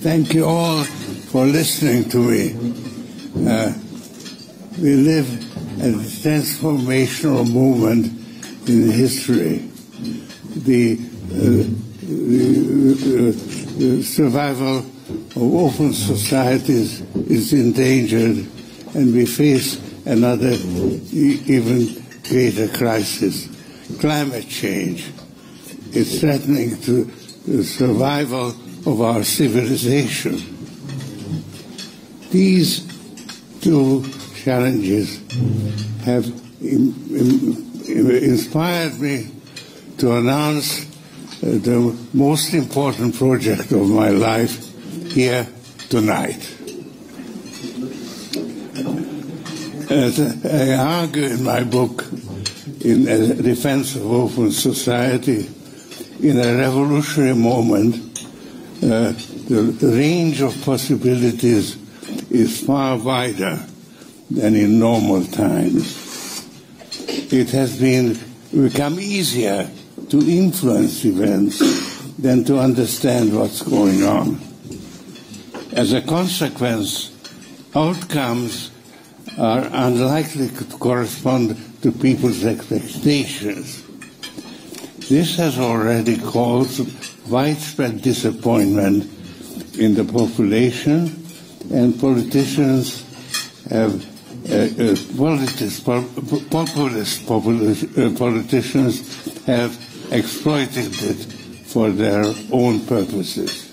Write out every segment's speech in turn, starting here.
Thank you all for listening to me. We live at a transformational moment in history. The survival of open societies is endangered, and we face another even greater crisis. Climate change is threatening to the survival of our civilization. These two challenges have inspired me to announce the most important project of my life here tonight. As I argue in my book, in Defense of Open Society, in a revolutionary moment, the range of possibilities is far wider than in normal times. It has become easier to influence events than to understand what's going on. As a consequence, outcomes are unlikely to correspond to people's expectations. This has already caused widespread disappointment in the population, and politicians have populist politicians have exploited it for their own purposes.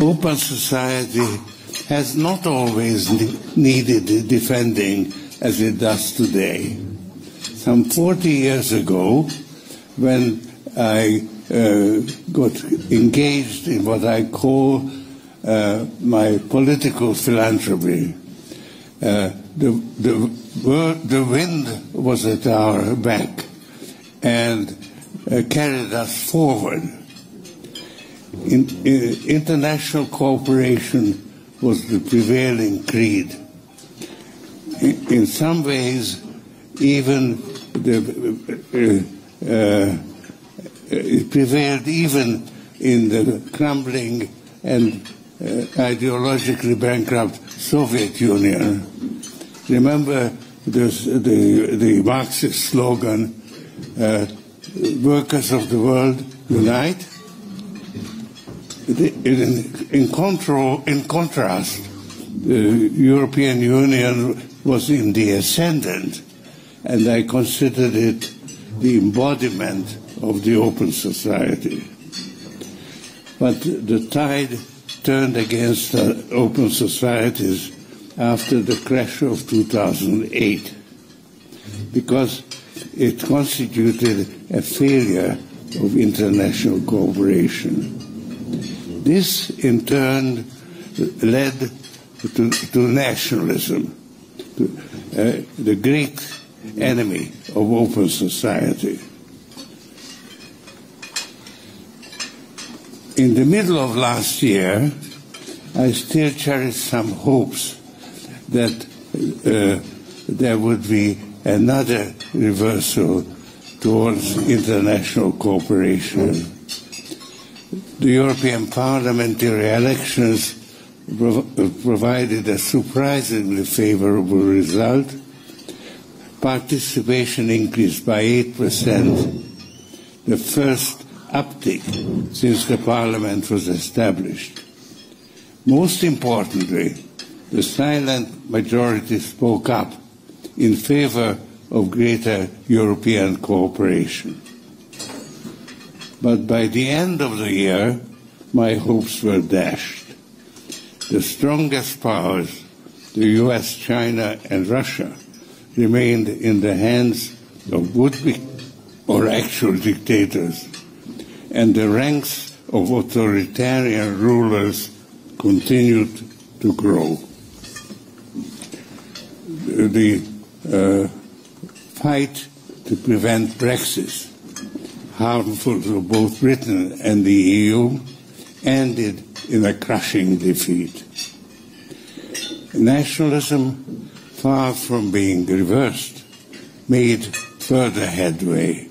Open society has not always needed defending as it does today. Some 40 years ago, when I got engaged in what I call my political philanthropy, the wind was at our back and carried us forward. International cooperation was the prevailing creed. In some ways, even it prevailed even in the crumbling and ideologically bankrupt Soviet Union. Remember the Marxist slogan, workers of the world unite? In contrast, the European Union was in the ascendant, and I considered it the embodiment of the open society. But the tide turned against open societies after the crash of 2008, because it constituted a failure of international cooperation. This, in turn, led to nationalism, the great enemy of open society. In the middle of last year, I still cherished some hopes that there would be another reversal towards international cooperation. The European parliamentary elections provided a surprisingly favorable result. Participation increased by 8%, the first uptick since the parliament was established. Most importantly, the silent majority spoke up in favor of greater European cooperation. But by the end of the year, my hopes were dashed. The strongest powers, the US, China, and Russia, remained in the hands of would-be or actual dictators, and the ranks of authoritarian rulers continued to grow. The fight to prevent Brexit, harmful to both Britain and the EU, ended in a crushing defeat. Nationalism, far from being reversed, made further headway.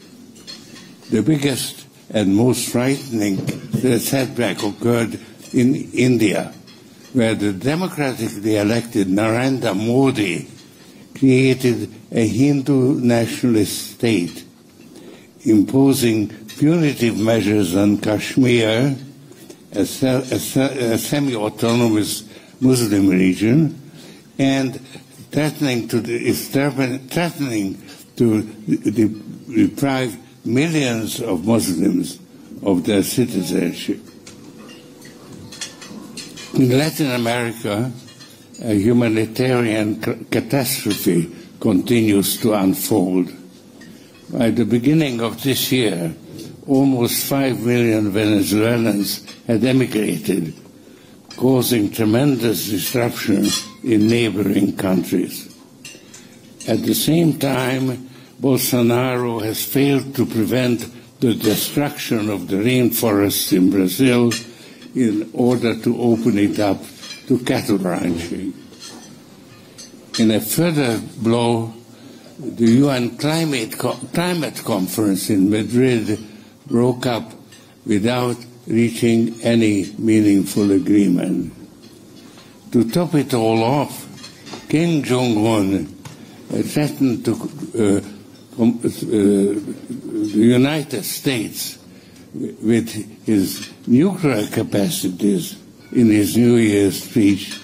The biggest and most frightening setback occurred in India, where the democratically elected Narendra Modi created a Hindu nationalist state, imposing punitive measures on Kashmir, a semi-autonomous Muslim region, and threatening to deprive millions of Muslims of their citizenship. In Latin America, a humanitarian catastrophe continues to unfold. By the beginning of this year, almost 5 million Venezuelans had emigrated, causing tremendous disruption in neighboring countries. At the same time, Bolsonaro has failed to prevent the destruction of the rainforests in Brazil in order to open it up to cattle ranching. In a further blow, the UN Climate Conference in Madrid broke up without reaching any meaningful agreement. To top it all off, Kim Jong-un threatened to the United States with his nuclear capacities in his New Year's speech,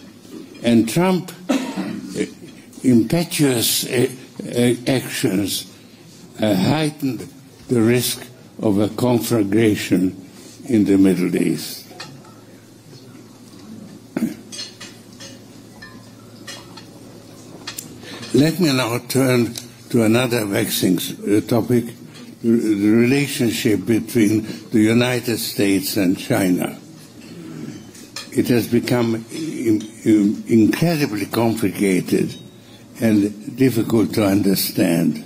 and Trump's impetuous actions heightened the risk of a conflagration in the Middle East. Let me now turn to another vexing topic, the relationship between the United States and China. It has become incredibly complicated and difficult to understand.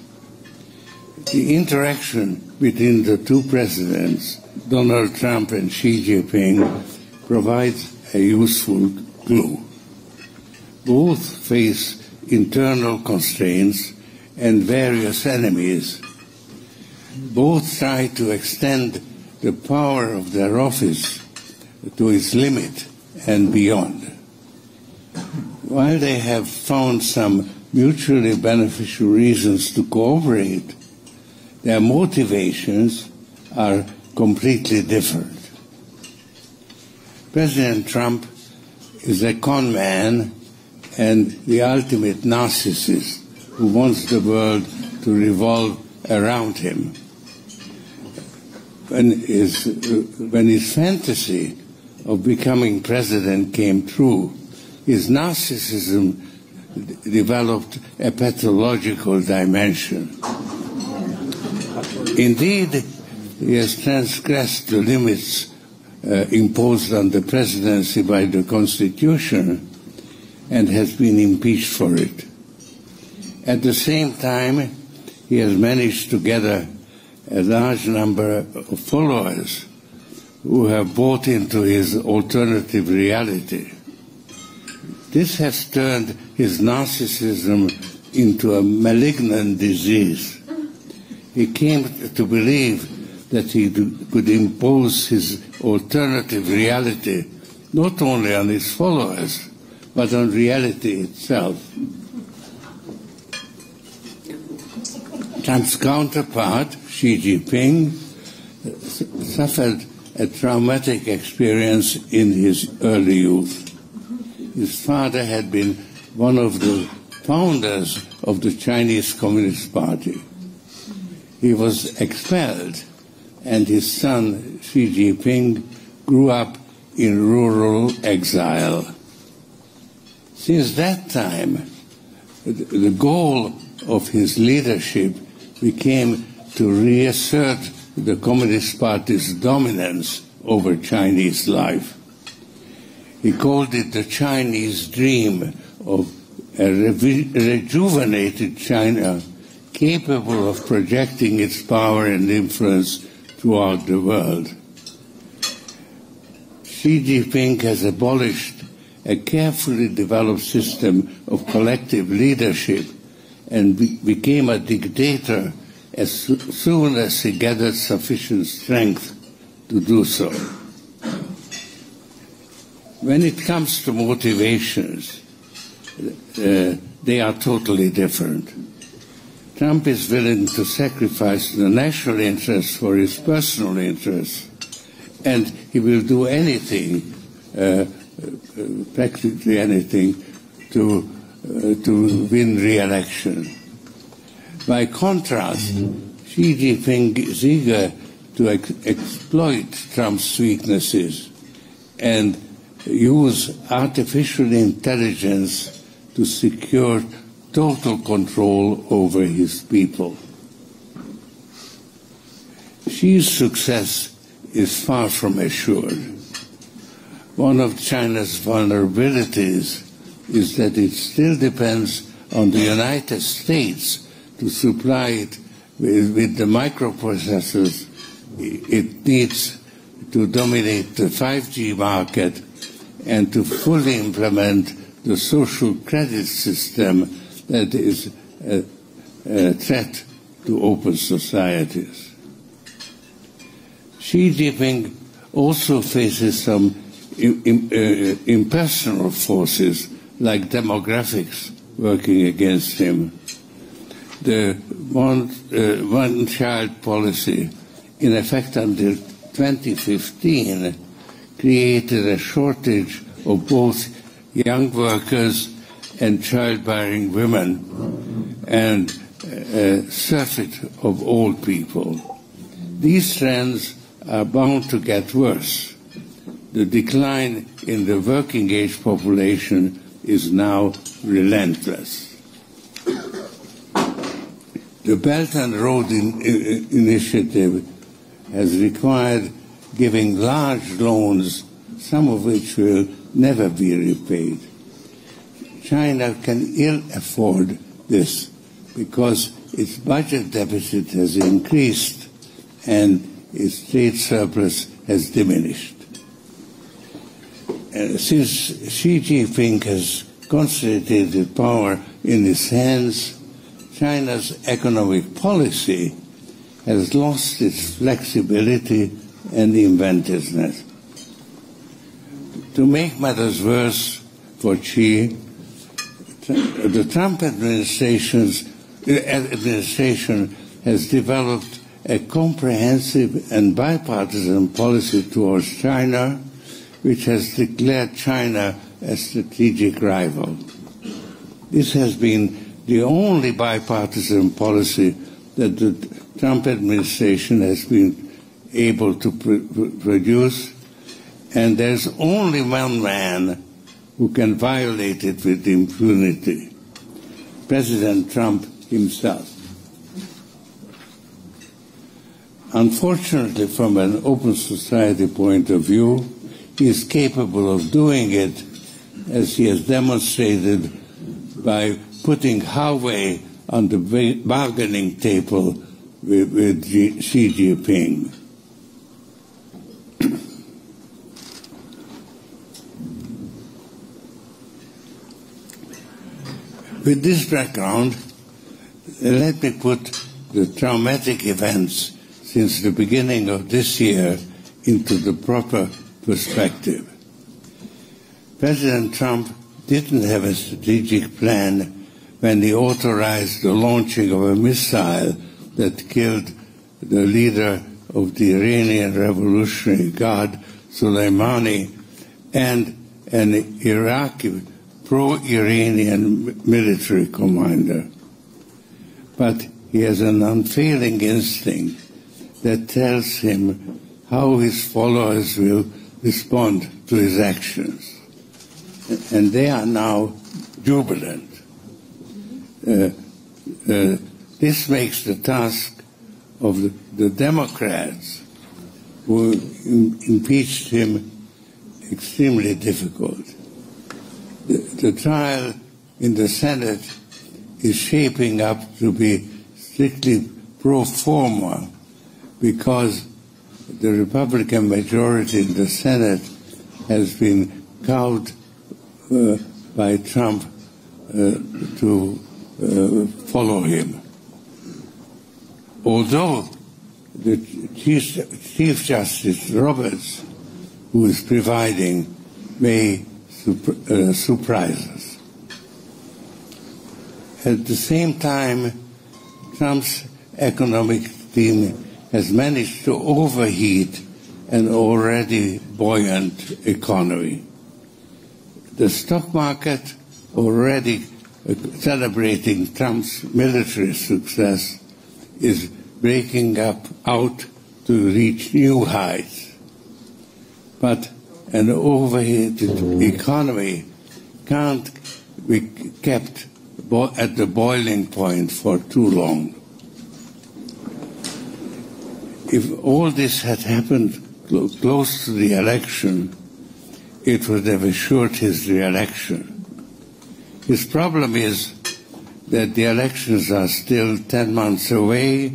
The interaction between the two presidents, Donald Trump and Xi Jinping, provides a useful clue. Both face internal constraints and various enemies. Both try to extend the power of their office to its limit and beyond. While they have found some mutually beneficial reasons to cooperate, their motivations are completely different. President Trump is a con man and the ultimate narcissist who wants the world to revolve around him. When his fantasy of becoming president came true, his narcissism developed a pathological dimension. Indeed, he has transgressed the limits imposed on the presidency by the Constitution and has been impeached for it. At the same time, he has managed to gather a large number of followers who have bought into his alternative reality. This has turned his narcissism into a malignant disease. He came to believe that he could impose his alternative reality not only on his followers, but on reality itself. Trump's counterpart, Xi Jinping, suffered a traumatic experience in his early youth. His father had been one of the founders of the Chinese Communist Party. He was expelled, and his son, Xi Jinping, grew up in rural exile. Since that time, the goal of his leadership became to reassert the Communist Party's dominance over Chinese life. He called it the Chinese dream of a rejuvenated China capable of projecting its power and influence throughout the world. Xi Jinping has abolished a carefully developed system of collective leadership and became a dictator as soon as he gathered sufficient strength to do so. When it comes to motivations, they are totally different. Trump is willing to sacrifice the national interest for his personal interests, and he will do anything, practically anything, to win re-election. By contrast, Xi Jinping is eager to exploit Trump's weaknesses and use artificial intelligence to secure total control over his people. Xi's success is far from assured. One of China's vulnerabilities is that it still depends on the United States to supply it with the microprocessors it needs to dominate the 5G market and to fully implement the social credit system that is a threat to open societies. Xi Jinping also faces some impersonal forces like demographics working against him. The one-child policy, in effect until 2015, created a shortage of both young workers and childbearing women and a surfeit of old people. These trends are bound to get worse. The decline in the working age population is now relentless. The Belt and Road Initiative has required giving large loans, some of which will never be repaid. China can ill afford this because its budget deficit has increased and its trade surplus has diminished. Since Xi Jinping has concentrated power in his hands, China's economic policy has lost its flexibility and inventiveness. To make matters worse for Xi, the Trump administration has developed a comprehensive and bipartisan policy towards China, which has declared China a strategic rival. This has been the only bipartisan policy that the Trump administration has been able to produce, and there's only one man who can violate it with impunity: President Trump himself. Unfortunately, from an open society point of view, he is capable of doing it, as he has demonstrated by putting Huawei on the bargaining table with Xi Jinping. With this background, let me put the traumatic events since the beginning of this year into the proper perspective. President Trump didn't have a strategic plan when he authorized the launching of a missile that killed the leader of the Iranian Revolutionary Guard, Soleimani, and an Iraqi pro-Iranian military commander. But he has an unfailing instinct that tells him how his followers will respond to his actions. And they are now jubilant. This makes the task of the Democrats who impeached him extremely difficult. The trial in the Senate is shaping up to be strictly pro forma because the Republican majority in the Senate has been cowed by Trump to follow him. Although the Chief Justice Roberts, who is presiding, may surprise us. At the same time, Trump's economic team has managed to overheat an already buoyant economy. The stock market, already celebrating Trump's military success, is breaking out to reach new heights. But an overheated economy can't be kept at the boiling point for too long. If all this had happened close to the election, it would have assured his re-election. His problem is that the elections are still 10 months away,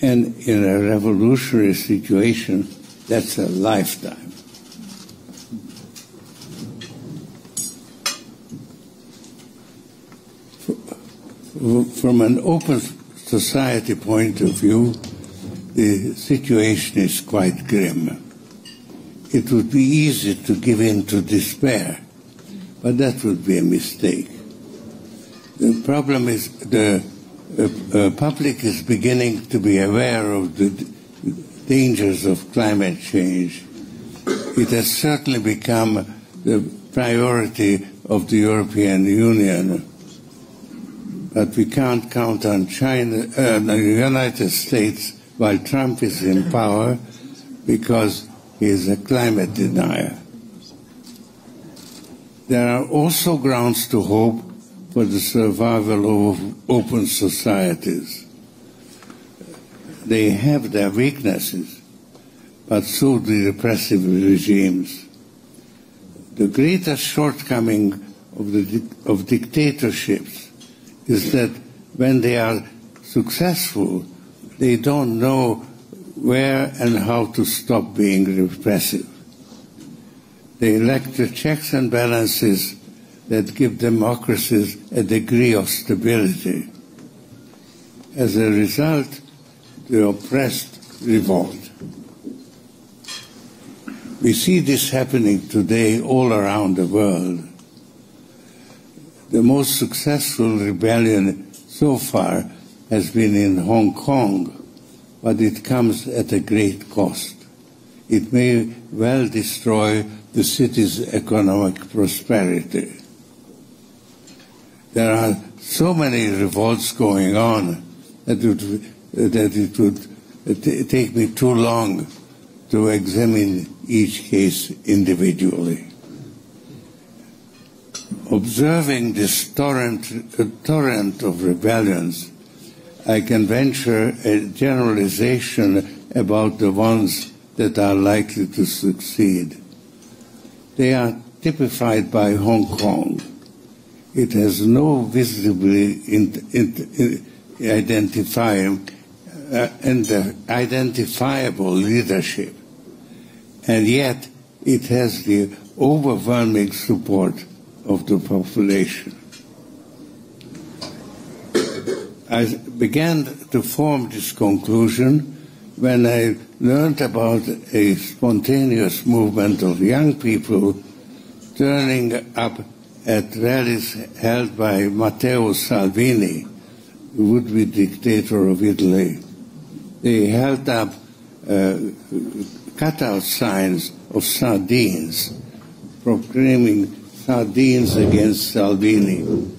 and in a revolutionary situation, that's a lifetime. From an open society point of view, the situation is quite grim. It would be easy to give in to despair, but that would be a mistake. The problem is the public is beginning to be aware of the dangers of climate change. It has certainly become the priority of the European Union, but we can't count on China, the United States, while Trump is in power, because he is a climate denier. There are also grounds to hope for the survival of open societies. They have their weaknesses, but so do repressive regimes. The greatest shortcoming of dictatorships is that when they are successful, they don't know where and how to stop being repressive. They lack the checks and balances that give democracies a degree of stability. As a result, the oppressed revolt. We see this happening today all around the world. The most successful rebellion so far has been in Hong Kong, but it comes at a great cost. It may well destroy the city's economic prosperity. There are so many revolts going on that it would take me too long to examine each case individually. Observing this torrent of rebellions, I can venture a generalization about the ones that are likely to succeed. They are typified by Hong Kong. It has no visibly identifiable leadership, and yet it has the overwhelming support of the population. I began to form this conclusion when I learned about a spontaneous movement of young people turning up at rallies held by Matteo Salvini, the would-be dictator of Italy. They held up cutout signs of sardines, proclaiming sardines against Salvini,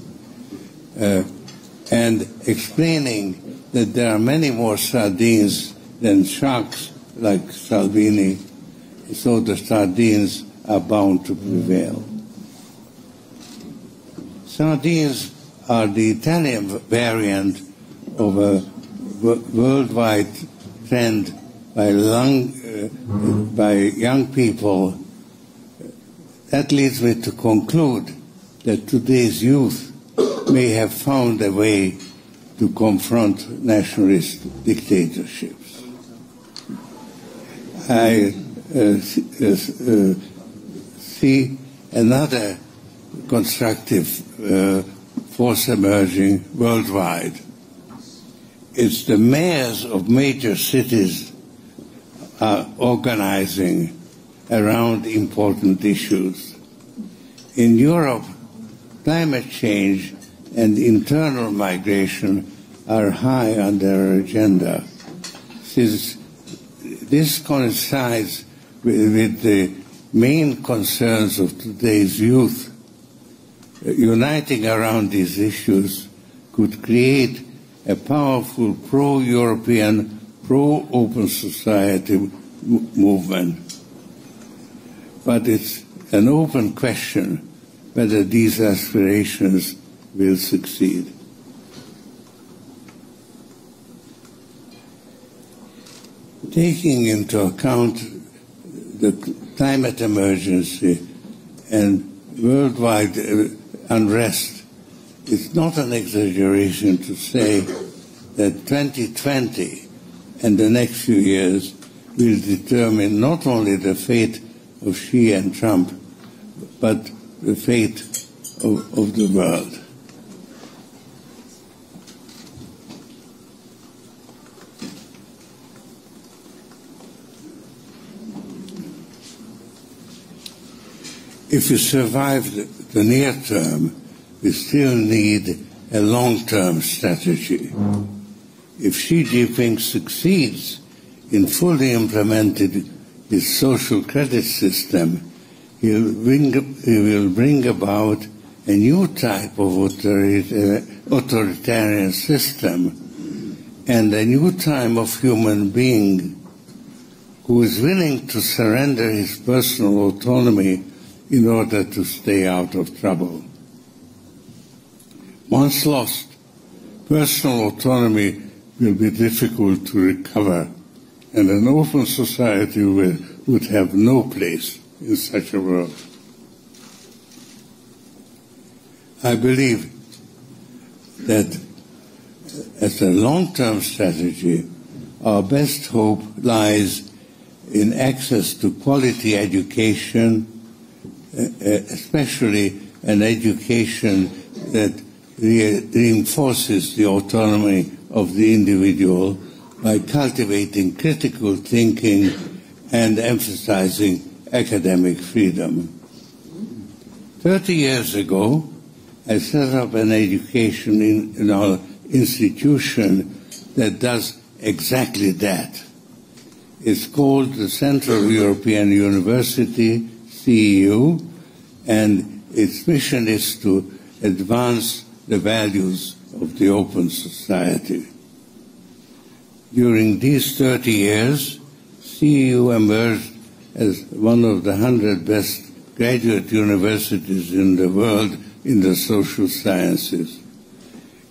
and explaining that there are many more sardines than sharks like Salvini, so the sardines are bound to prevail. Sardines are the Italian variant of a worldwide trend by young people. That leads me to conclude that today's youth may have found a way to confront nationalist dictatorships. I see another constructive force emerging worldwide. It's the mayors of major cities are organizing around important issues. In Europe, climate change and internal migration are high on their agenda. Since this coincides with the main concerns of today's youth, uniting around these issues could create a powerful pro-European, pro-open society movement. But it's an open question whether these aspirations will succeed. Taking into account the climate emergency and worldwide unrest, it's not an exaggeration to say that 2020 and the next few years will determine not only the fate of Xi and Trump, but the fate of the world. If we survive the near term, we still need a long-term strategy. If Xi Jinping succeeds in fully implementing his social credit system, he will bring about a new type of authoritarian system and a new type of human being who is willing to surrender his personal autonomy in order to stay out of trouble. Once lost, personal autonomy will be difficult to recover, and an open society would have no place in such a world. I believe that as a long-term strategy, our best hope lies in access to quality education, especially an education that reinforces the autonomy of the individual by cultivating critical thinking and emphasizing academic freedom. 30 years ago, I set up an education in our institution that does exactly that. It's called the Central European University, CEU, and its mission is to advance the values of the open society. During these 30 years, CEU emerged as one of the 100 best graduate universities in the world in the social sciences.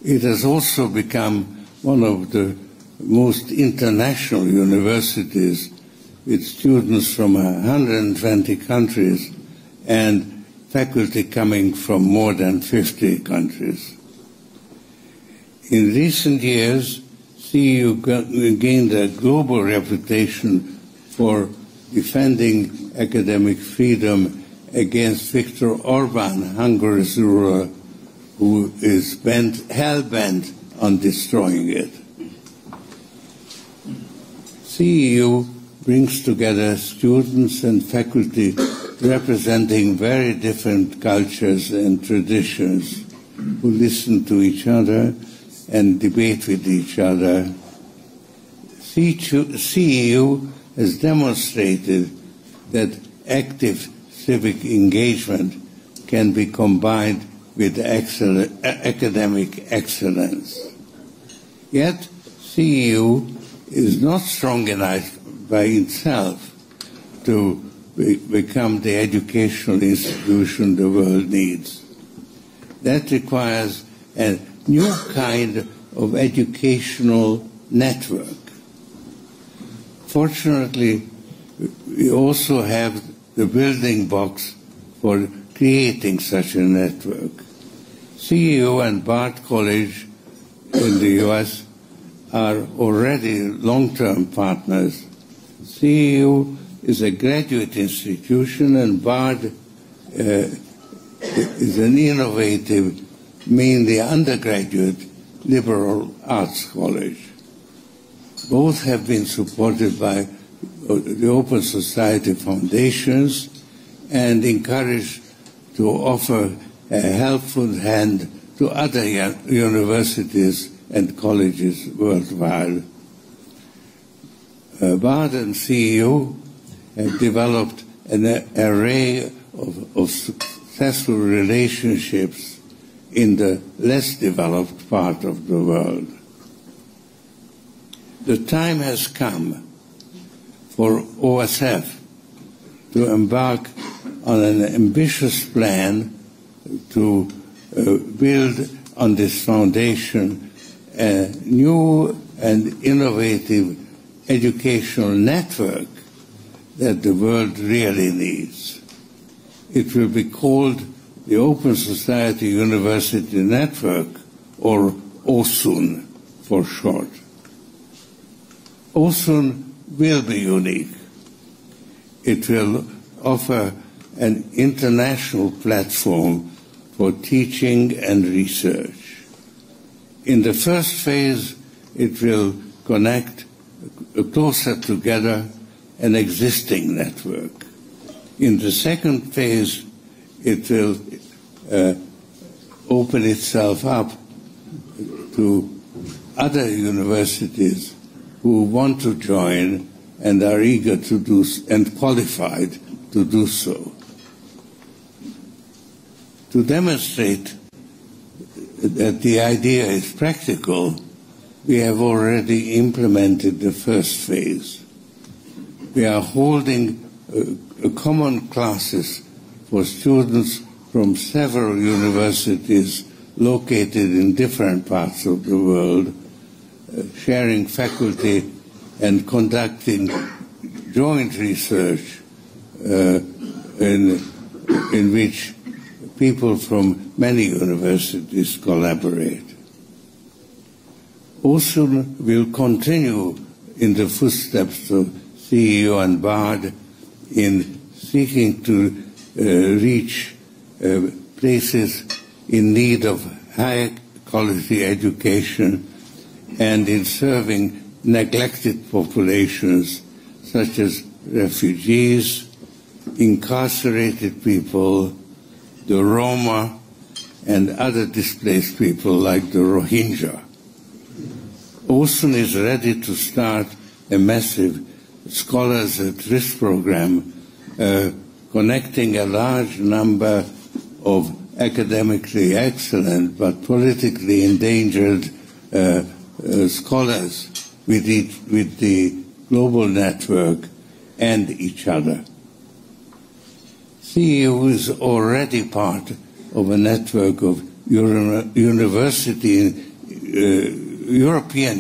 It has also become one of the most international universities with students from 120 countries and faculty coming from more than 50 countries. In recent years, CEU gained a global reputation for defending academic freedom against Viktor Orban, Hungary's ruler, who is hell-bent on destroying it. CEU brings together students and faculty representing very different cultures and traditions who listen to each other and debate with each other. CEU has demonstrated that active civic engagement can be combined with academic excellence. Yet, CEU is not strong enough by itself to become the educational institution the world needs. That requires a new kind of educational network. Fortunately, we also have the building blocks for creating such a network. CEU and Bard College in the US are already long-term partners. CEU is a graduate institution and Bard is an innovative, mainly undergraduate liberal arts college. Both have been supported by the Open Society foundations and encourage to offer a helpful hand to other universities and colleges worldwide. BARD and CEU have developed an array of successful relationships in the less developed part of the world. The time has come for OSF to embark on an ambitious plan to build on this foundation a new and innovative educational network that the world really needs. It will be called the Open Society University Network, or OSUN for short. OSUN will be unique. It will offer an international platform for teaching and research. In the first phase, it will connect closer together an existing network. In the second phase, it will open itself up to other universities who want to join and are eager to do and qualified to do so. To demonstrate that the idea is practical, we have already implemented the first phase. We are holding common classes for students from several universities located in different parts of the world, sharing faculty and conducting joint research in which people from many universities collaborate. OSUN will continue in the footsteps of CEU and BARD in seeking to reach places in need of high quality education and in serving neglected populations such as refugees, incarcerated people, the Roma, and other displaced people like the Rohingya. OSUN is ready to start a massive Scholars at Risk program connecting a large number of academically excellent but politically endangered scholars with the global network and each other. CEU is already part of a network of European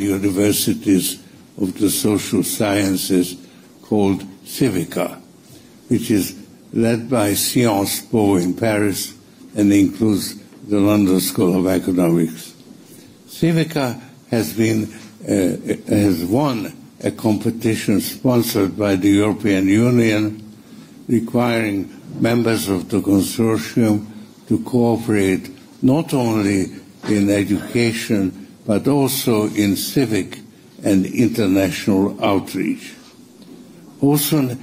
universities of the social sciences called Civica, which is led by Sciences Po in Paris and includes the London School of Economics. Civica has won a competition sponsored by the European Union requiring members of the consortium to cooperate not only in education but also in civic and international outreach. OSUN,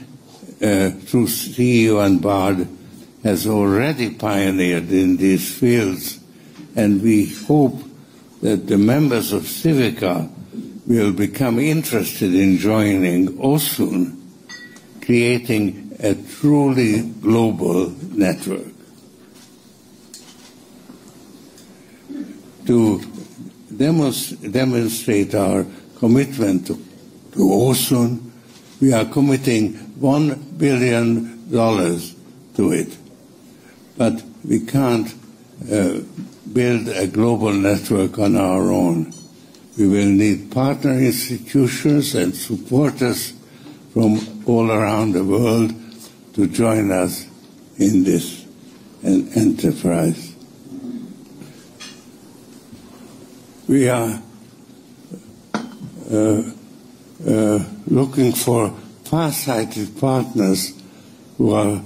through CEU and BARD, has already pioneered in these fields, and we hope that the members of Civica will become interested in joining OSUN, creating a truly global network. To demonstrate our commitment to OSUN, we are committing $1 billion to it. But we can't build a global network on our own. We will need partner institutions and supporters from all around the world to join us in this enterprise. We are looking for far-sighted partners who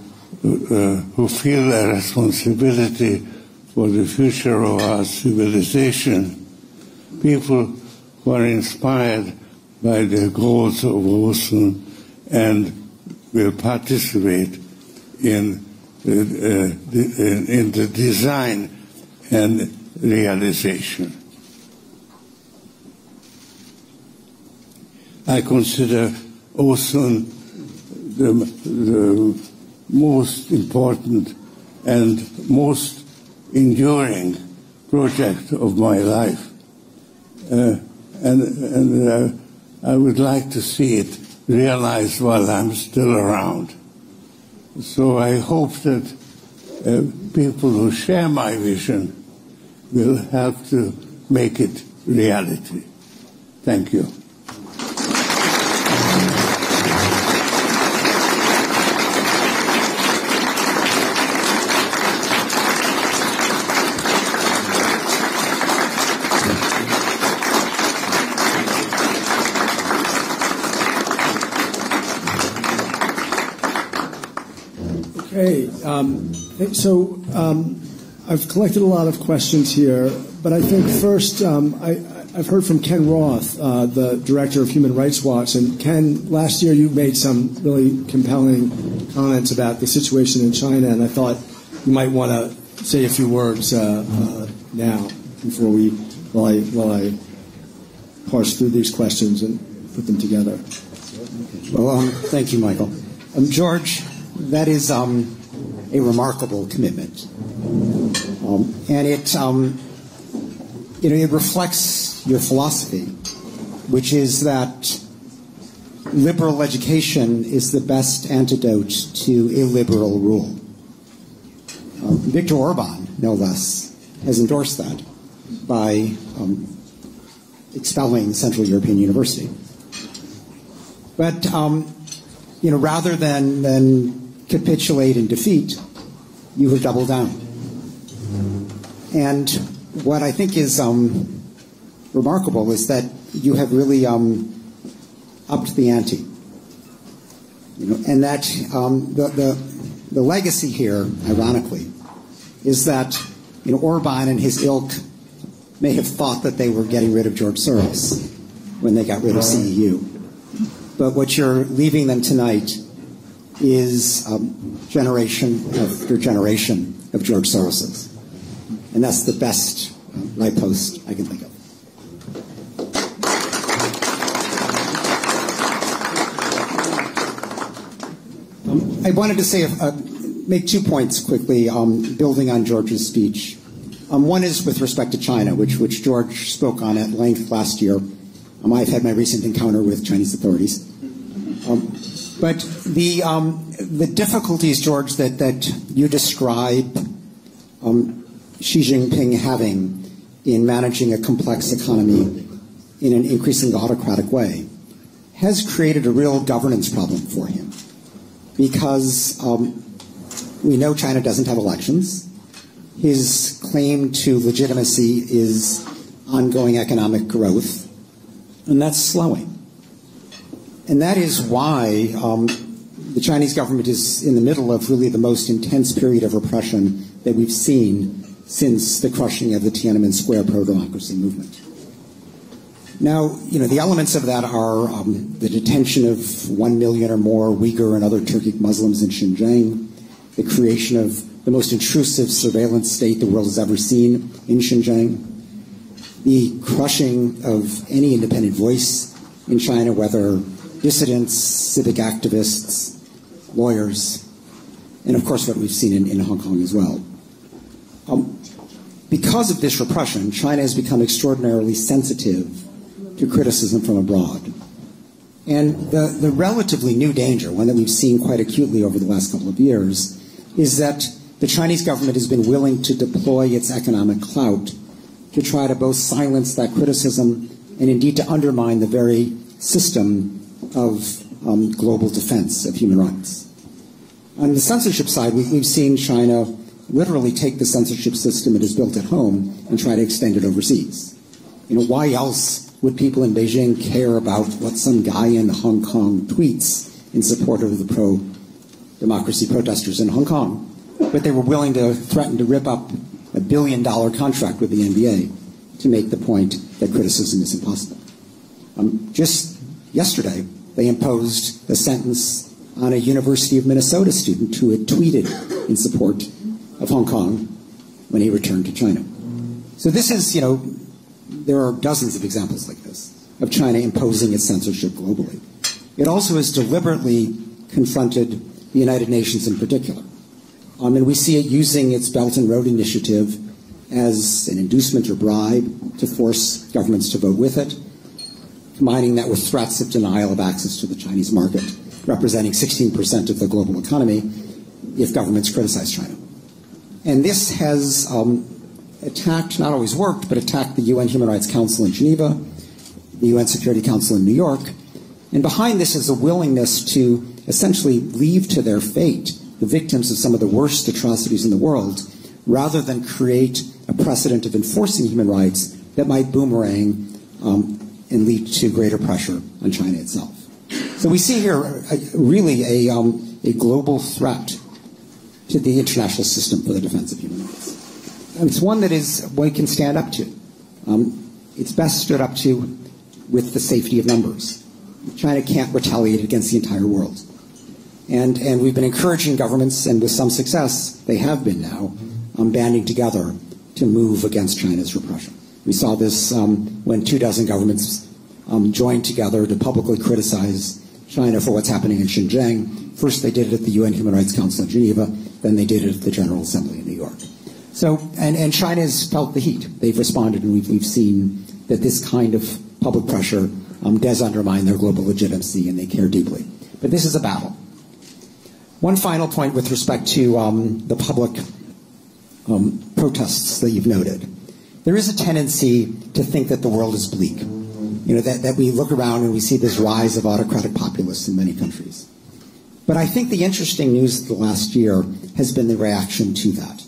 feel a responsibility for the future of our civilization, people who are inspired by the goals of OSUN and will participate in in the design and realization. I consider ozone the most important and most enduring project of my life. And I would like to see it realized while I'm still around. So I hope that people who share my vision will help to make it reality. Thank you. Okay, so I've collected a lot of questions here, but I think first I've heard from Ken Roth, the director of Human Rights Watch, and Ken, last year you made some really compelling comments about the situation in China, and I thought you might want to say a few words now before while I parse through these questions and put them together. Well, thank you, Michael. George, that is a remarkable commitment, and it it reflects your philosophy, which is that liberal education is the best antidote to illiberal rule. Viktor Orban, no less, has endorsed that by expelling Central European University. But rather than capitulate and defeat, you have doubled down. And what I think is remarkable is that you have really upped the ante. And that the legacy here, ironically, is that Orban and his ilk may have thought that they were getting rid of George Soros when they got rid of CEU. But what you're leaving them tonight is generation after generation of George Soroses. And that's the best right post I can think of. I wanted to say, make 2 points quickly, building on George's speech. One is with respect to China, which George spoke on at length last year. I've had my recent encounter with Chinese authorities. But the difficulties, George, that you describe Xi Jinping having in managing a complex economy in an increasingly autocratic way has created a real governance problem for him. Because we know China doesn't have elections. His claim to legitimacy is ongoing economic growth, and that's slowing. And that is why the Chinese government is in the middle of really the most intense period of repression that we've seen since the crushing of the Tiananmen Square pro-democracy movement. Now, the elements of that are the detention of 1 million or more Uyghur and other Turkic Muslims in Xinjiang, the creation of the most intrusive surveillance state the world has ever seen in Xinjiang, the crushing of any independent voice in China, whether dissidents, civic activists, lawyers, and of course what we've seen in Hong Kong as well. Because of this repression, China has become extraordinarily sensitive to criticism from abroad. And the relatively new danger, one that we've seen quite acutely over the last couple of years, is that the Chinese government has been willing to deploy its economic clout to try to both silence that criticism and indeed to undermine the very system of global defense of human rights. On the censorship side, we've seen China literally take the censorship system it has built at home and try to extend it overseas. Why else would people in Beijing care about what some guy in Hong Kong tweets in support of the pro-democracy protesters in Hong Kong? But they were willing to threaten to rip up a $1 billion contract with the NBA to make the point that criticism is impossible. Just yesterday, they imposed a sentence on a University of Minnesota student who had tweeted in support of Hong Kong when he returned to China. So this is, there are dozens of examples like this of China imposing its censorship globally. It also has deliberately confronted the United Nations in particular. And we see it using its Belt and Road Initiative as an inducement or bribe to force governments to vote with it, combining that with threats of denial of access to the Chinese market, representing 16% of the global economy if governments criticize China. And this has attacked, not always worked, but attacked the UN Human Rights Council in Geneva, the UN Security Council in New York. And behind this is a willingness to essentially leave to their fate the victims of some of the worst atrocities in the world, rather than create a precedent of enforcing human rights that might boomerang and lead to greater pressure on China itself. So we see here really a global threat to the international system for the defense of human rights. And it's one that we can stand up to. It's best stood up to with the safety of numbers. China can't retaliate against the entire world. And we've been encouraging governments, and with some success, they have been now, banding together to move against China's repression. We saw this when 24 governments joined together to publicly criticize China for what's happening in Xinjiang. First they did it at the UN Human Rights Council in Geneva, then they did it at the General Assembly in New York. So, and China's felt the heat. They've responded, and we've seen that this kind of public pressure does undermine their global legitimacy, and they care deeply. But this is a battle. One final point with respect to the public protests that you've noted. There is a tendency to think that the world is bleak. That we look around and we see this rise of autocratic populists in many countries. But I think the interesting news of the last year has been the reaction to that.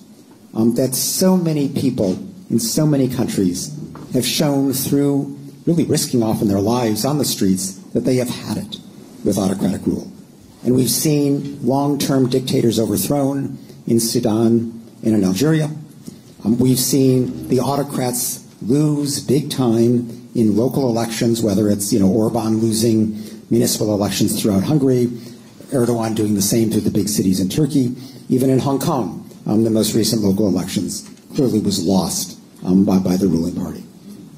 That so many people in so many countries have shown through really risking often their lives on the streets that they have had it with autocratic rule. And we've seen long-term dictators overthrown in Sudan and in Algeria. We've seen the autocrats lose big time in local elections, whether it's Orban losing municipal elections throughout Hungary, Erdogan doing the same through the big cities in Turkey. Even in Hong Kong, the most recent local elections clearly was lost by the ruling party.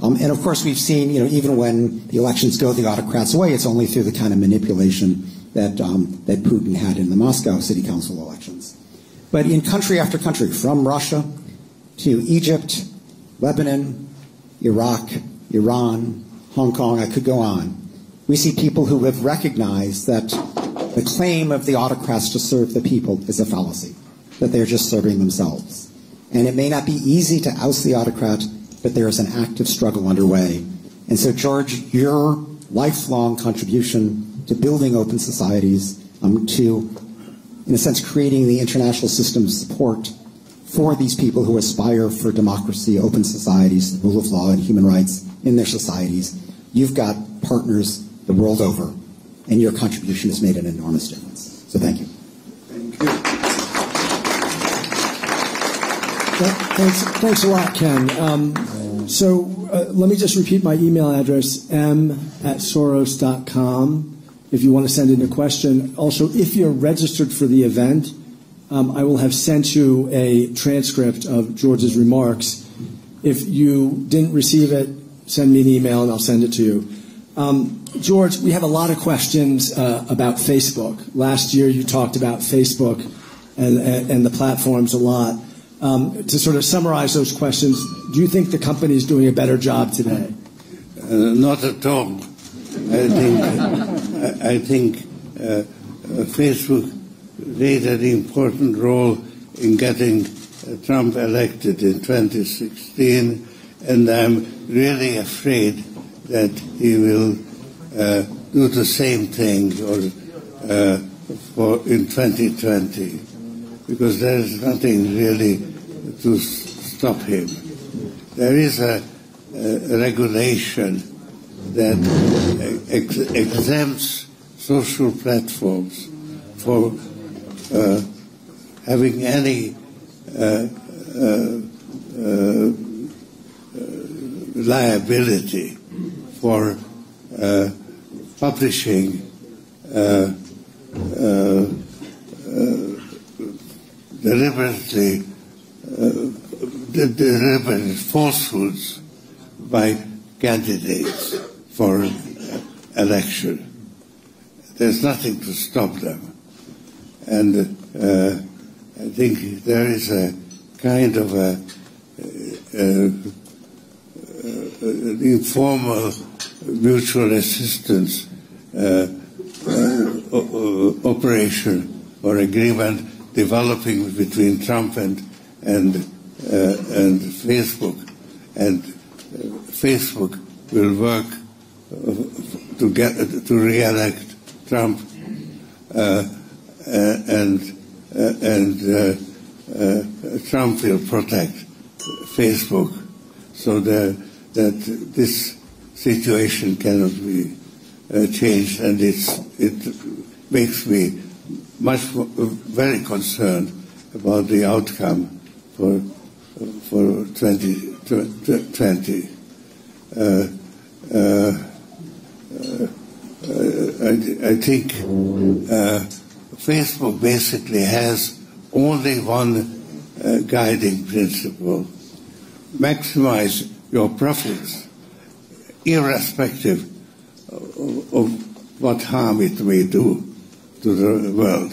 And of course, we've seen, even when the elections go the autocrats' way, it's only through the kind of manipulation that Putin had in the Moscow City Council elections. But in country after country, from Russia to Egypt, Lebanon, Iraq, Iran, Hong Kong, I could go on, we see people who have recognized that the claim of the autocrats to serve the people is a fallacy, that they're just serving themselves. And it may not be easy to oust the autocrat, but there is an active struggle underway. And so, George, your lifelong contribution to building open societies, to, in a sense, creating the international system of support for these people who aspire for democracy, open societies, the rule of law, and human rights in their societies, you've got partners the world over, and your contribution has made an enormous difference. So thank you. Thank you. Thanks a lot, Ken. Let me just repeat my email address, m@soros.com, if you want to send in a question. Also, if you're registered for the event, I will have sent you a transcript of George's remarks. If you didn't receive it, send me an email and I'll send it to you. George, we have a lot of questions about Facebook. Last year you talked about Facebook and the platforms a lot. To sort of summarize those questions, do you think the company is doing a better job today? Not at all. I think Facebook played an important role in getting Trump elected in 2016, and I'm really afraid that he will do the same thing in 2020, because there is nothing really to stop him. There is a regulation that exempts social platforms for having any liability for publishing deliberately falsehoods by candidates for election. There's nothing to stop them. And I think there is a kind of an informal mutual assistance operation or agreement developing between Trump and Facebook, and Facebook will work to re-elect Trump, and Trump will protect Facebook, so that this situation cannot be changed, and it makes me very concerned about the outcome for 2020. I think Facebook basically has only one guiding principle: maximize your profits, irrespective of what harm it may do to the world.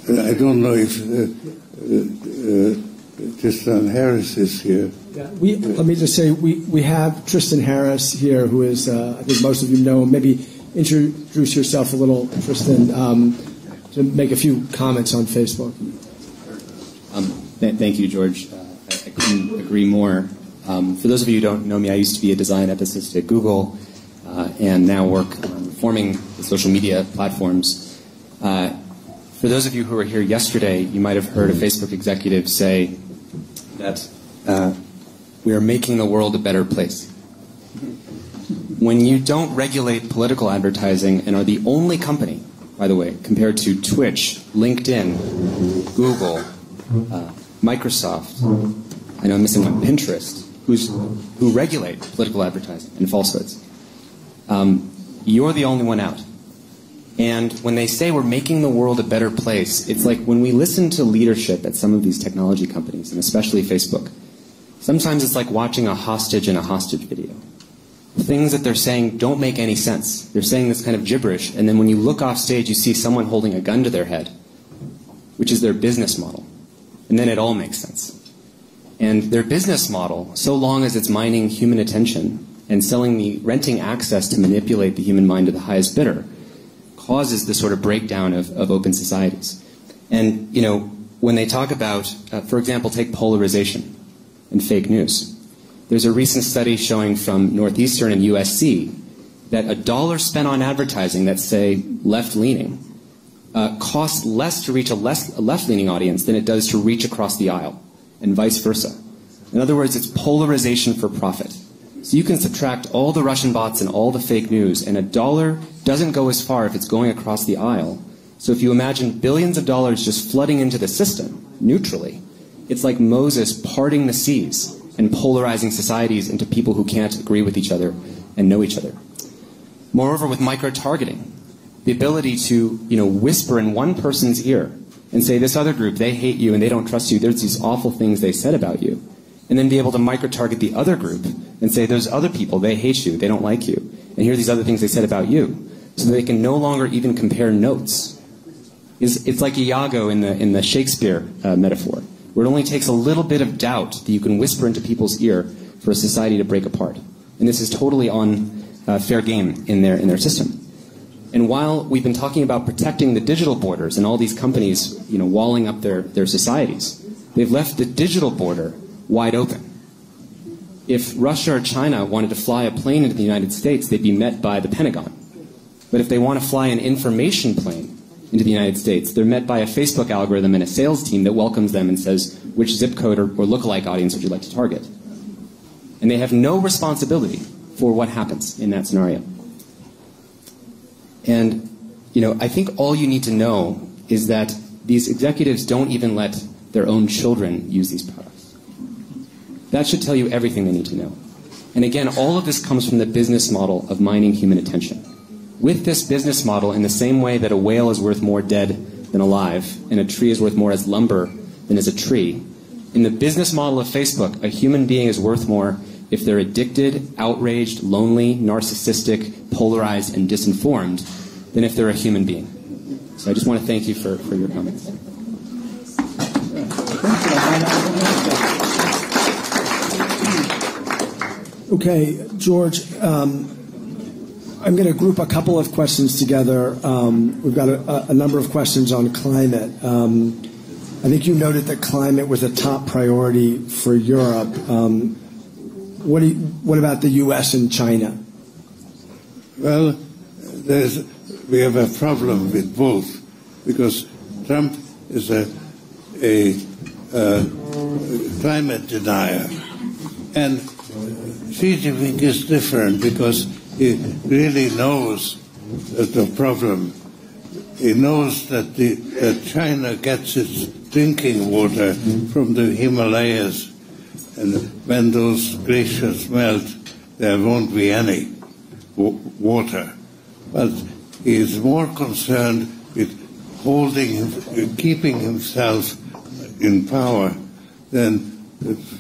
I don't know if Tristan Harris is here. Yeah, let me just say, we have Tristan Harris here, who is, I think most of you know. Maybe introduce yourself a little, Tristan, to make a few comments on Facebook. Thank you, George. I couldn't agree more. For those of you who don't know me, I used to be a design ethicist at Google and now work on reforming the social media platforms. For those of you who were here yesterday, you might have heard a Facebook executive say that we are making the world a better place. When you don't regulate political advertising and are the only company, by the way, compared to Twitch, LinkedIn, Google, Microsoft, I know I'm missing one, Pinterest, who regulate political advertising and falsehoods, you're the only one out. And when they say we're making the world a better place, it's like when we listen to leadership at some of these technology companies, and especially Facebook, sometimes it's like watching a hostage in a hostage video. Things that they're saying don't make any sense. They're saying this kind of gibberish, and then when you look off stage, you see someone holding a gun to their head, which is their business model. And then it all makes sense. And their business model, so long as it's mining human attention and renting access to manipulate the human mind to the highest bidder, causes this sort of breakdown of open societies. And, you know, when they talk about, for example, take polarization and fake news. There's a recent study showing from Northeastern and USC that $1 spent on advertising that's, say, left-leaning costs less to reach a left-leaning audience than it does to reach across the aisle, and vice versa. In other words, it's polarization for profit. So you can subtract all the Russian bots and all the fake news, and $1 doesn't go as far if it's going across the aisle. So if you imagine billions of dollars just flooding into the system, neutrally, it's like Moses parting the seas and polarizing societies into people who can't agree with each other and know each other. Moreover, with micro-targeting, the ability to, whisper in one person's ear and say, this other group, they hate you and they don't trust you, there's these awful things they said about you. And then be able to micro-target the other group and say, those other people, they hate you, they don't like you. And here are these other things they said about you. So they can no longer even compare notes. It's like Iago in the Shakespeare metaphor, where it only takes a little bit of doubt that you can whisper into people's ear for a society to break apart. And this is totally on fair game in their system. And while we've been talking about protecting the digital borders and all these companies, walling up their societies, they've left the digital border wide open. If Russia or China wanted to fly a plane into the United States, they'd be met by the Pentagon. But if they want to fly an information plane into the United States, they're met by a Facebook algorithm and a sales team that welcomes them and says, which zip code or lookalike audience would you like to target? And they have no responsibility for what happens in that scenario. And, I think all you need to know is that these executives don't even let their own children use these products. That should tell you everything they need to know. And again, all of this comes from the business model of mining human attention. With this business model, in the same way that a whale is worth more dead than alive, and a tree is worth more as lumber than as a tree, in the business model of Facebook, a human being is worth more if they're addicted, outraged, lonely, narcissistic, polarized, and disinformed than if they're a human being. So I just want to thank you for your comments. Okay, George, I'm going to group a couple of questions together. We've got a number of questions on climate. I think you noted that climate was a top priority for Europe. What about the U.S. and China? Well, we have a problem with both, because Trump is a climate denier, and Xi Jinping is different because he really knows the problem. He knows that China gets its drinking water from the Himalayas, and when those glaciers melt, there won't be any water. But he is more concerned with keeping himself in power than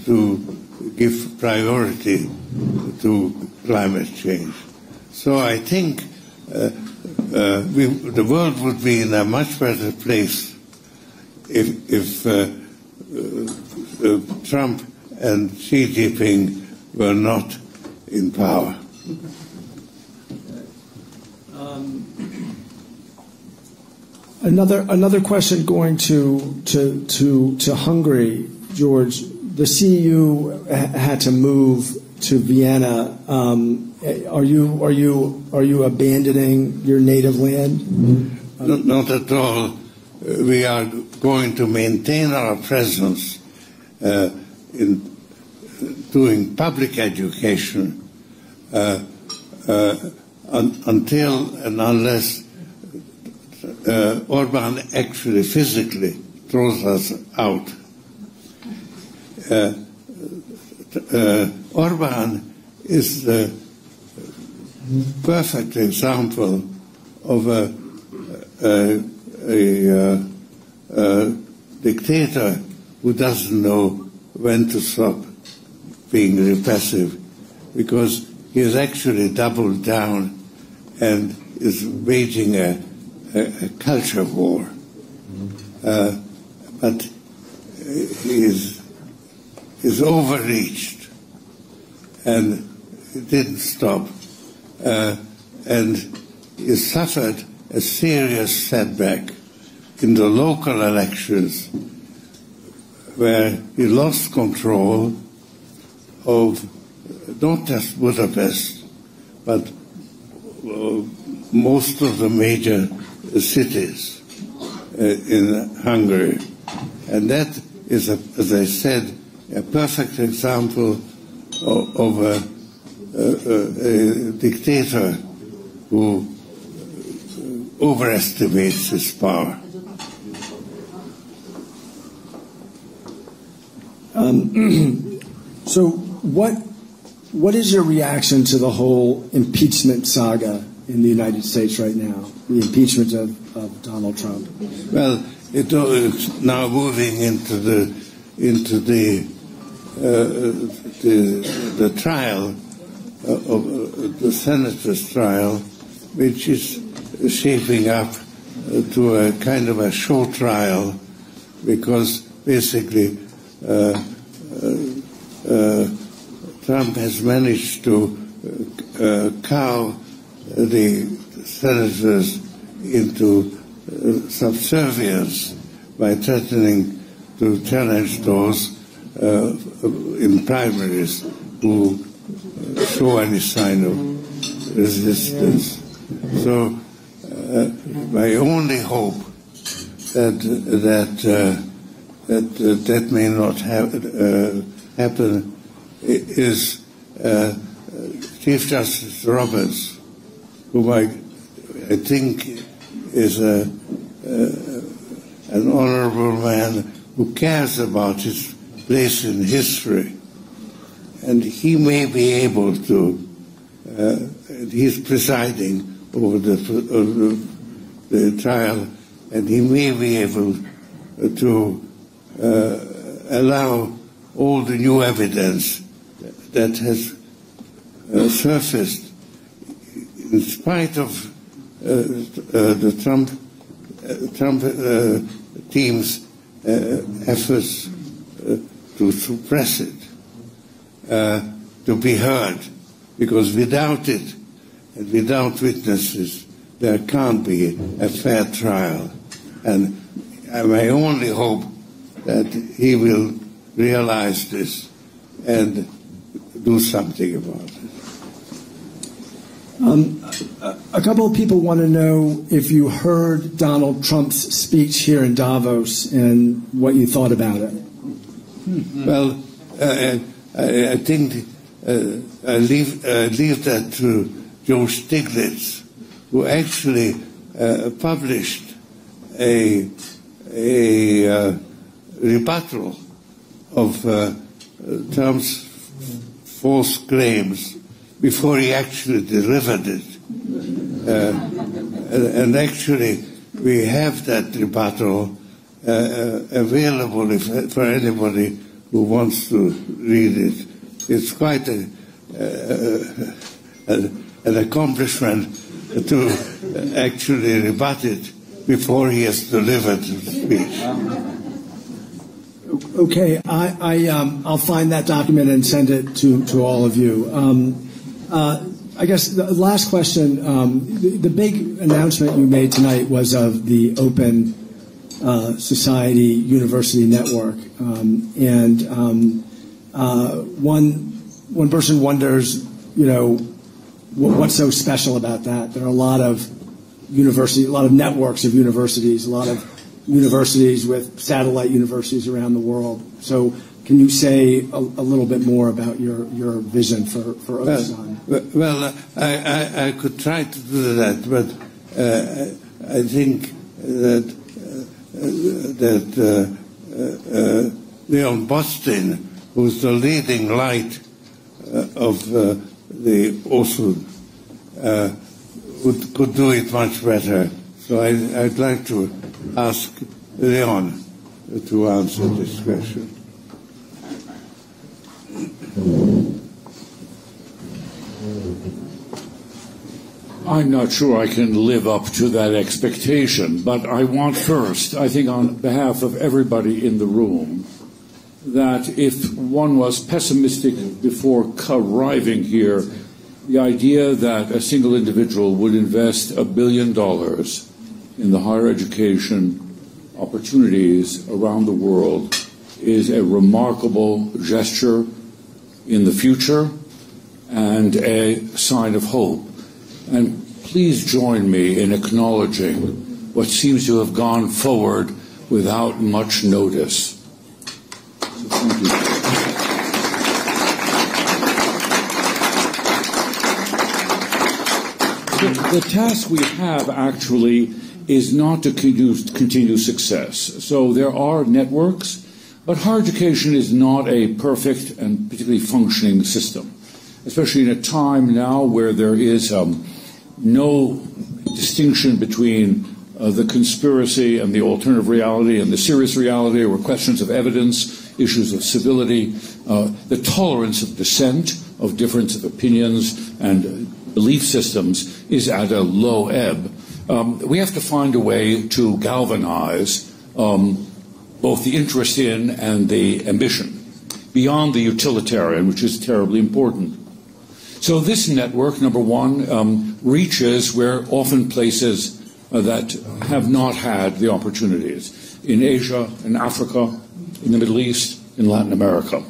to give priority to climate change. So I think the world would be in a much better place if Trump and Xi Jinping were not in power. Another question going to Hungary, George. The CEU had to move to Vienna. Are you abandoning your native land? Not at all. We are going to maintain our presence in doing public education until and unless Orban actually physically throws us out. Orban is the perfect example of a dictator who doesn't know when to stop being repressive, because he has actually doubled down and is waging a culture war. But he is overreached, and it didn't stop, and he suffered a serious setback in the local elections, where he lost control of not just Budapest, but most of the major cities in Hungary. And that is, as I said, a perfect example of a dictator who overestimates his power. So what is your reaction to the whole impeachment saga in the United States right now, the impeachment of Donald Trump? Well, it's now moving into the trial of the senator's trial, which is shaping up to a kind of a show trial, because basically Trump has managed to cow the senators into subservience by threatening to challenge those in primaries who show any sign of resistance. So my only hope that may not happen is Chief Justice Roberts, whom I think is an honorable man who cares about his place in history, and he may be able to. He's presiding over the trial, and he may be able to allow all the new evidence that has surfaced in spite of the Trump team's efforts to suppress it, to be heard, because without it and without witnesses, there can't be a fair trial. And my only hope that he will realize this and do something about it. A couple of people want to know if you heard Donald Trump's speech here in Davos and what you thought about it. Well, I think I leave that to Joe Stiglitz, who actually published a rebuttal of Trump's false claims before he actually delivered it. And actually, we have that rebuttal available for anybody who wants to read it. It's quite an accomplishment to actually rebut it before he has delivered the speech. Okay, I'll find that document and send it to all of you. I guess the last question, the big announcement you made tonight was of the Open Society University Network. One person wonders, what's so special about that? There are a lot of networks of universities, a lot of universities with satellite universities around the world. So can you say a little bit more about your vision for Osan? Well, I could try to do that, but I think that Leon Bostin, who's the leading light of the OSUD, could do it much better. So I'd like to ask Leon to answer this question. I'm not sure I can live up to that expectation, but I want first, I think on behalf of everybody in the room, that if one was pessimistic before arriving here, the idea that a single individual would invest $1 billion in the higher education opportunities around the world is a remarkable gesture in the future and a sign of hope. And please join me in acknowledging what seems to have gone forward without much notice. So thank you. The task we have actually is not to continue success. So there are networks, but higher education is not a perfect and particularly functioning system, especially in a time now where there is no distinction between the conspiracy and the alternative reality and the serious reality, or questions of evidence, issues of civility, the tolerance of dissent, of difference of opinions and belief systems is at a low ebb. We have to find a way to galvanize both the interest in and the ambition beyond the utilitarian, which is terribly important. So this network, number one, reaches where often places that have not had the opportunities, in Asia, in Africa, in the Middle East, in Latin America.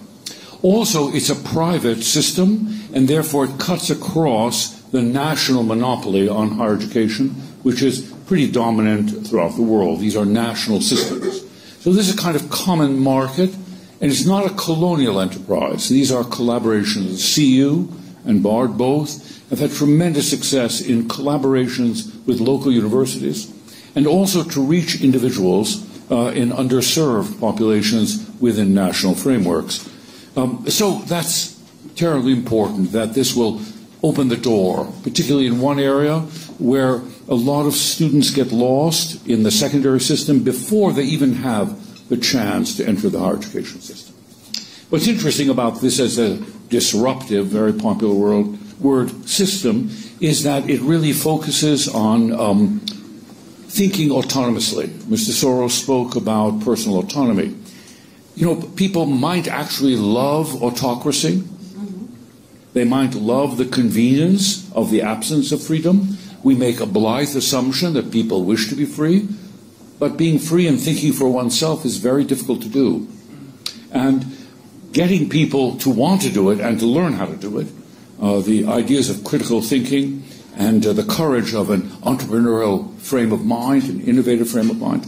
Also, it's a private system, and therefore it cuts across the national monopoly on higher education, which is pretty dominant throughout the world. These are national systems. So this is a kind of common market, and it's not a colonial enterprise. These are collaborations. CU and BARD both have had tremendous success in collaborations with local universities, and also to reach individuals in underserved populations within national frameworks. So that's terribly important, that this will open the door, particularly in one area, where a lot of students get lost in the secondary system before they even have the chance to enter the higher education system. What's interesting about this as a disruptive, very popular word system is that it really focuses on thinking autonomously. Mr. Soros spoke about personal autonomy. You know, people might actually love autocracy. They might love the convenience of the absence of freedom. We make a blithe assumption that people wish to be free, but being free and thinking for oneself is very difficult to do. And getting people to want to do it and to learn how to do it, the ideas of critical thinking and the courage of an entrepreneurial frame of mind, an innovative frame of mind.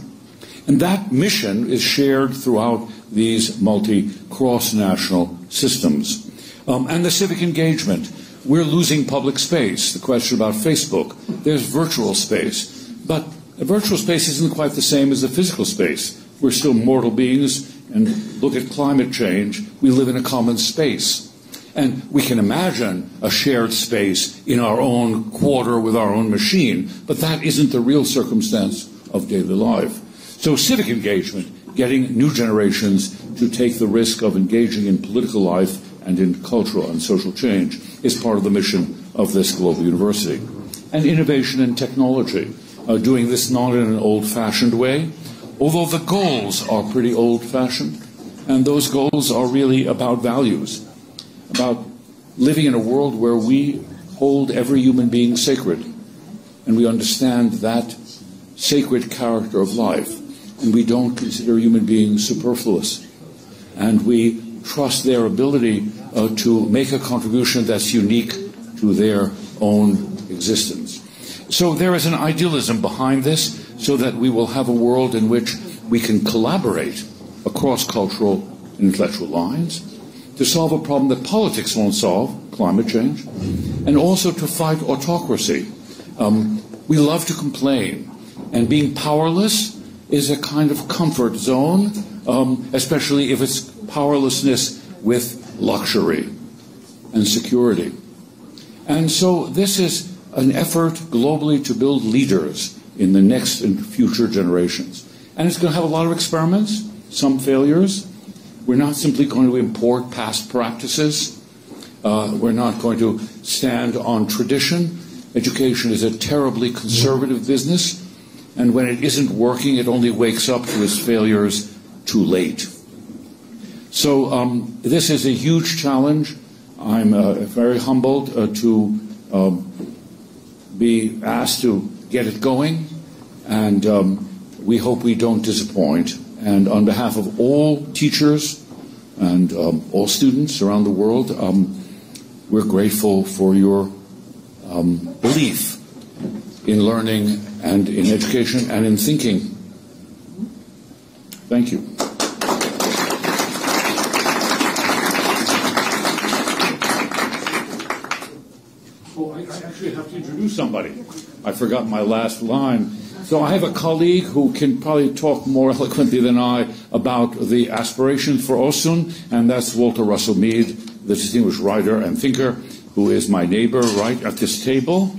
And that mission is shared throughout these multi-cross-national systems. And the civic engagement. We're losing public space. The question about Facebook. There's virtual space. But a virtual space isn't quite the same as the physical space. We're still mortal beings, and look at climate change. We live in a common space. And we can imagine a shared space in our own quarter with our own machine, but that isn't the real circumstance of daily life. So civic engagement, getting new generations to take the risk of engaging in political life and in cultural and social change is part of the mission of this global university. And innovation and technology, doing this not in an old-fashioned way, although the goals are pretty old-fashioned, and those goals are really about values, about living in a world where we hold every human being sacred, and we understand that sacred character of life, and we don't consider human beings superfluous, and we trust their ability to make a contribution that's unique to their own existence. So there is an idealism behind this, so that we will have a world in which we can collaborate across cultural and intellectual lines to solve a problem that politics won't solve, climate change, and also to fight autocracy. We love to complain, and being powerless is a kind of comfort zone, especially if it's powerlessness with luxury and security. And so this is an effort globally to build leaders in the next and future generations. And it's going to have a lot of experiments, some failures. We're not simply going to import past practices. We're not going to stand on tradition. Education is a terribly conservative business, and when it isn't working, it only wakes up to its failures too late. So this is a huge challenge. I'm very humbled to be asked to get it going, and we hope we don't disappoint. And on behalf of all teachers and all students around the world, we're grateful for your belief in learning and in education and in thinking. Thank you. Oh, I actually have to introduce somebody. I forgot my last line. So I have a colleague who can probably talk more eloquently than I about the aspirations for OSUN, and that's Walter Russell Mead, the distinguished writer and thinker, who is my neighbor right at this table,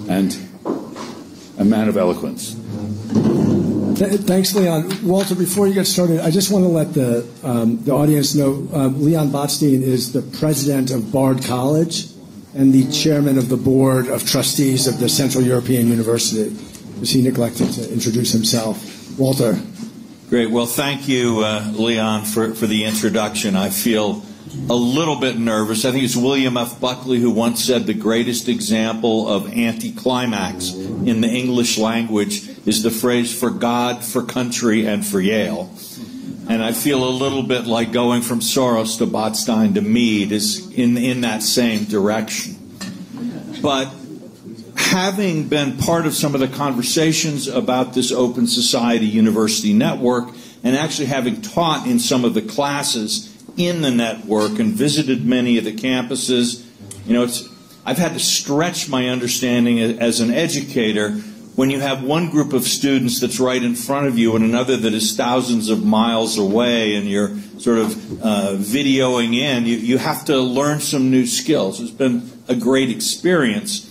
and a man of eloquence. Thanks, Leon. Walter, before you get started, I just want to let the audience know Leon Botstein is the president of Bard College and the chairman of the board of trustees of the Central European University, because he neglected to introduce himself. Walter. Great. Well, thank you, Leon, for the introduction. I feel a little bit nervous. I think it's William F. Buckley who once said the greatest example of anticlimax in the English language is the phrase "for God, for country, and for Yale." And I feel a little bit like going from Soros to Botstein to Mead is in that same direction. But having been part of some of the conversations about this Open Society University network, and actually having taught in some of the classes in the network and visited many of the campuses, I've had to stretch my understanding as an educator when you have one group of students that's right in front of you and another that is thousands of miles away, and you're sort of videoing in, you have to learn some new skills. It's been a great experience.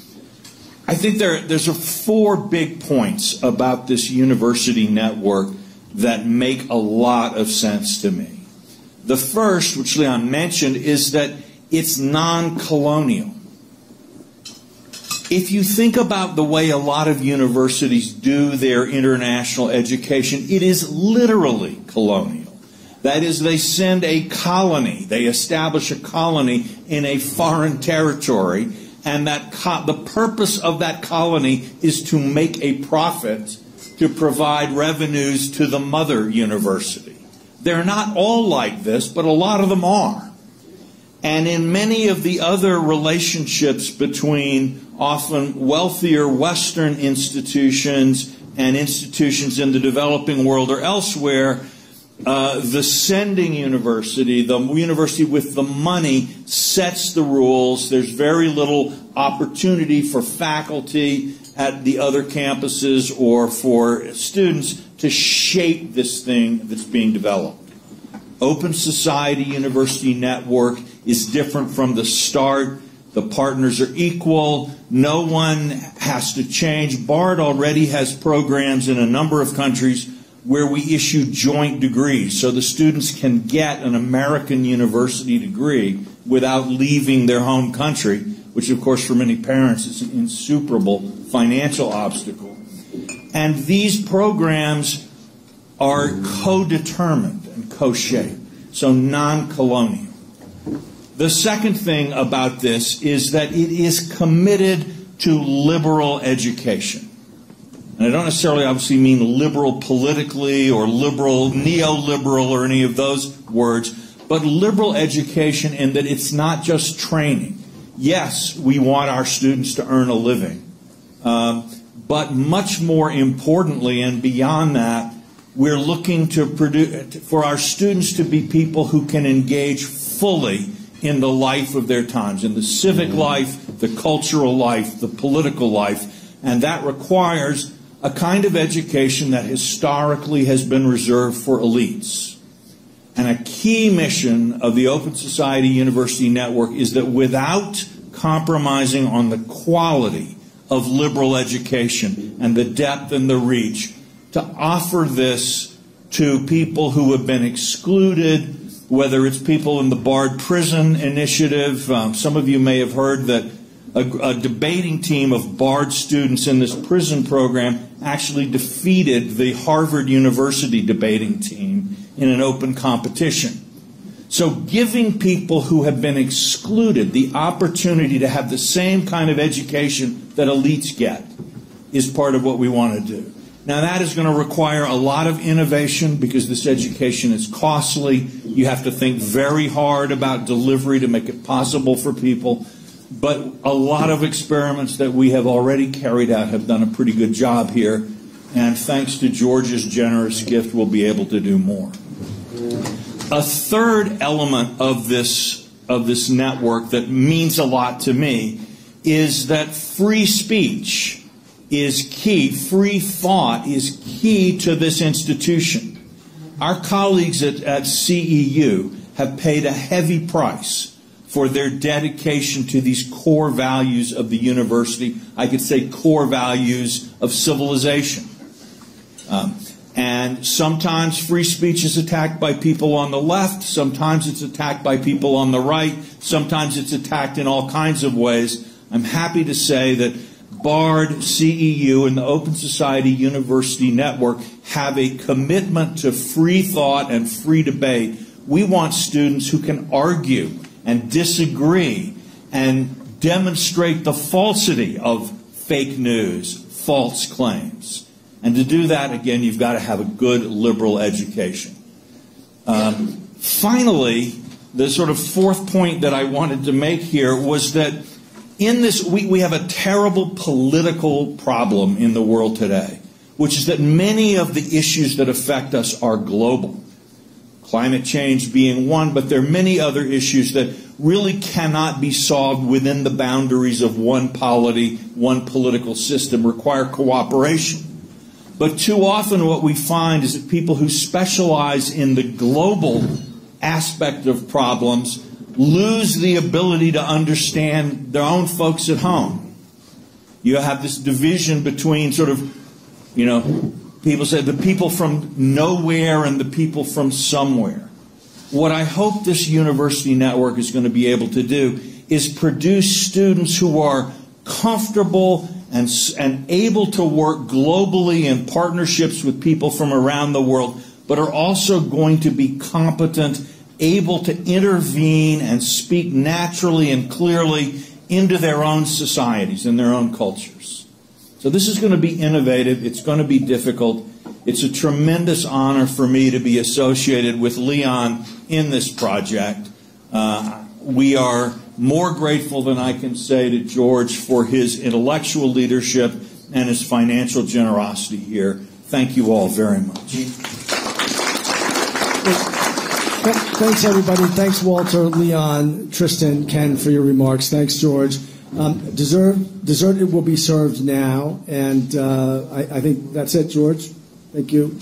I think there's 4 big points about this university network that make a lot of sense to me. The first, which Leon mentioned, is that it's non-colonial. If you think about the way a lot of universities do their international education, it is literally colonial. That is, they send a colony, they establish a colony in a foreign territory, and the purpose of that colony is to make a profit to provide revenues to the mother university. They're not all like this, but a lot of them are. And in many of the other relationships between often wealthier Western institutions and institutions in the developing world or elsewhere, the sending university, the university with the money, sets the rules. There's very little opportunity for faculty at the other campuses or for students to shape this thing that's being developed. Open Society University Network is different from the start. The partners are equal. No one has to change. BARD already has programs in a number of countries where we issue joint degrees, so the students can get an American university degree without leaving their home country, which of course for many parents is an insuperable financial obstacle. And these programs are co-determined and co-shaped, so non-colonial. The second thing about this is that it is committed to liberal education. And I don't necessarily obviously mean liberal politically or liberal, neoliberal or any of those words, but liberal education in that it's not just training. Yes, we want our students to earn a living. But much more importantly and beyond that, we're looking to for our students to be people who can engage fully in the life of their times, in the civic life, the cultural life, the political life. And that requires a kind of education that historically has been reserved for elites. And a key mission of the Open Society University Network is that without compromising on the quality of liberal education and the depth and the reach, to offer this to people who have been excluded, whether it's people in the BARD Prison Initiative. Some of you may have heard that a debating team of BARD students in this prison program actually defeated the Harvard University debating team in an open competition. So giving people who have been excluded the opportunity to have the same kind of education that elites get is part of what we want to do. Now that is going to require a lot of innovation because this education is costly. You have to think very hard about delivery to make it possible for people. But a lot of experiments that we have already carried out have done a pretty good job here. And thanks to George's generous gift, we'll be able to do more. A third element of this network that means a lot to me is that free speech is key. Free thought is key to this institution. Our colleagues at CEU have paid a heavy price for their dedication to these core values of the university. I could say core values of civilization. And sometimes free speech is attacked by people on the left. Sometimes it's attacked by people on the right. Sometimes it's attacked in all kinds of ways. I'm happy to say that BARD, CEU, and the Open Society University Network have a commitment to free thought and free debate. We want students who can argue and disagree and demonstrate the falsity of fake news, false claims. And to do that, again, you've got to have a good liberal education. Finally, the sort of fourth point that I wanted to make here was that in this, we have a terrible political problem in the world today, which is that many of the issues that affect us are global. Climate change being one, but there are many other issues that really cannot be solved within the boundaries of one polity, one political system, require cooperation. But too often what we find is that people who specialize in the global aspect of problems lose the ability to understand their own folks at home. You have this division between sort of, people say the people from nowhere and the people from somewhere. What I hope this university network is going to be able to do is produce students who are comfortable and able to work globally in partnerships with people from around the world, but are also going to be competent, able to intervene and speak naturally and clearly into their own societies and their own cultures. So this is going to be innovative. It's going to be difficult. It's a tremendous honor for me to be associated with Leon in this project. We are more grateful than I can say to George for his intellectual leadership and his financial generosity here. Thank you all very much. Thanks, everybody. Thanks, Walter, Leon, Tristan, Ken, for your remarks. Thanks, George. Dessert will be served now, and I think that's it, George. Thank you.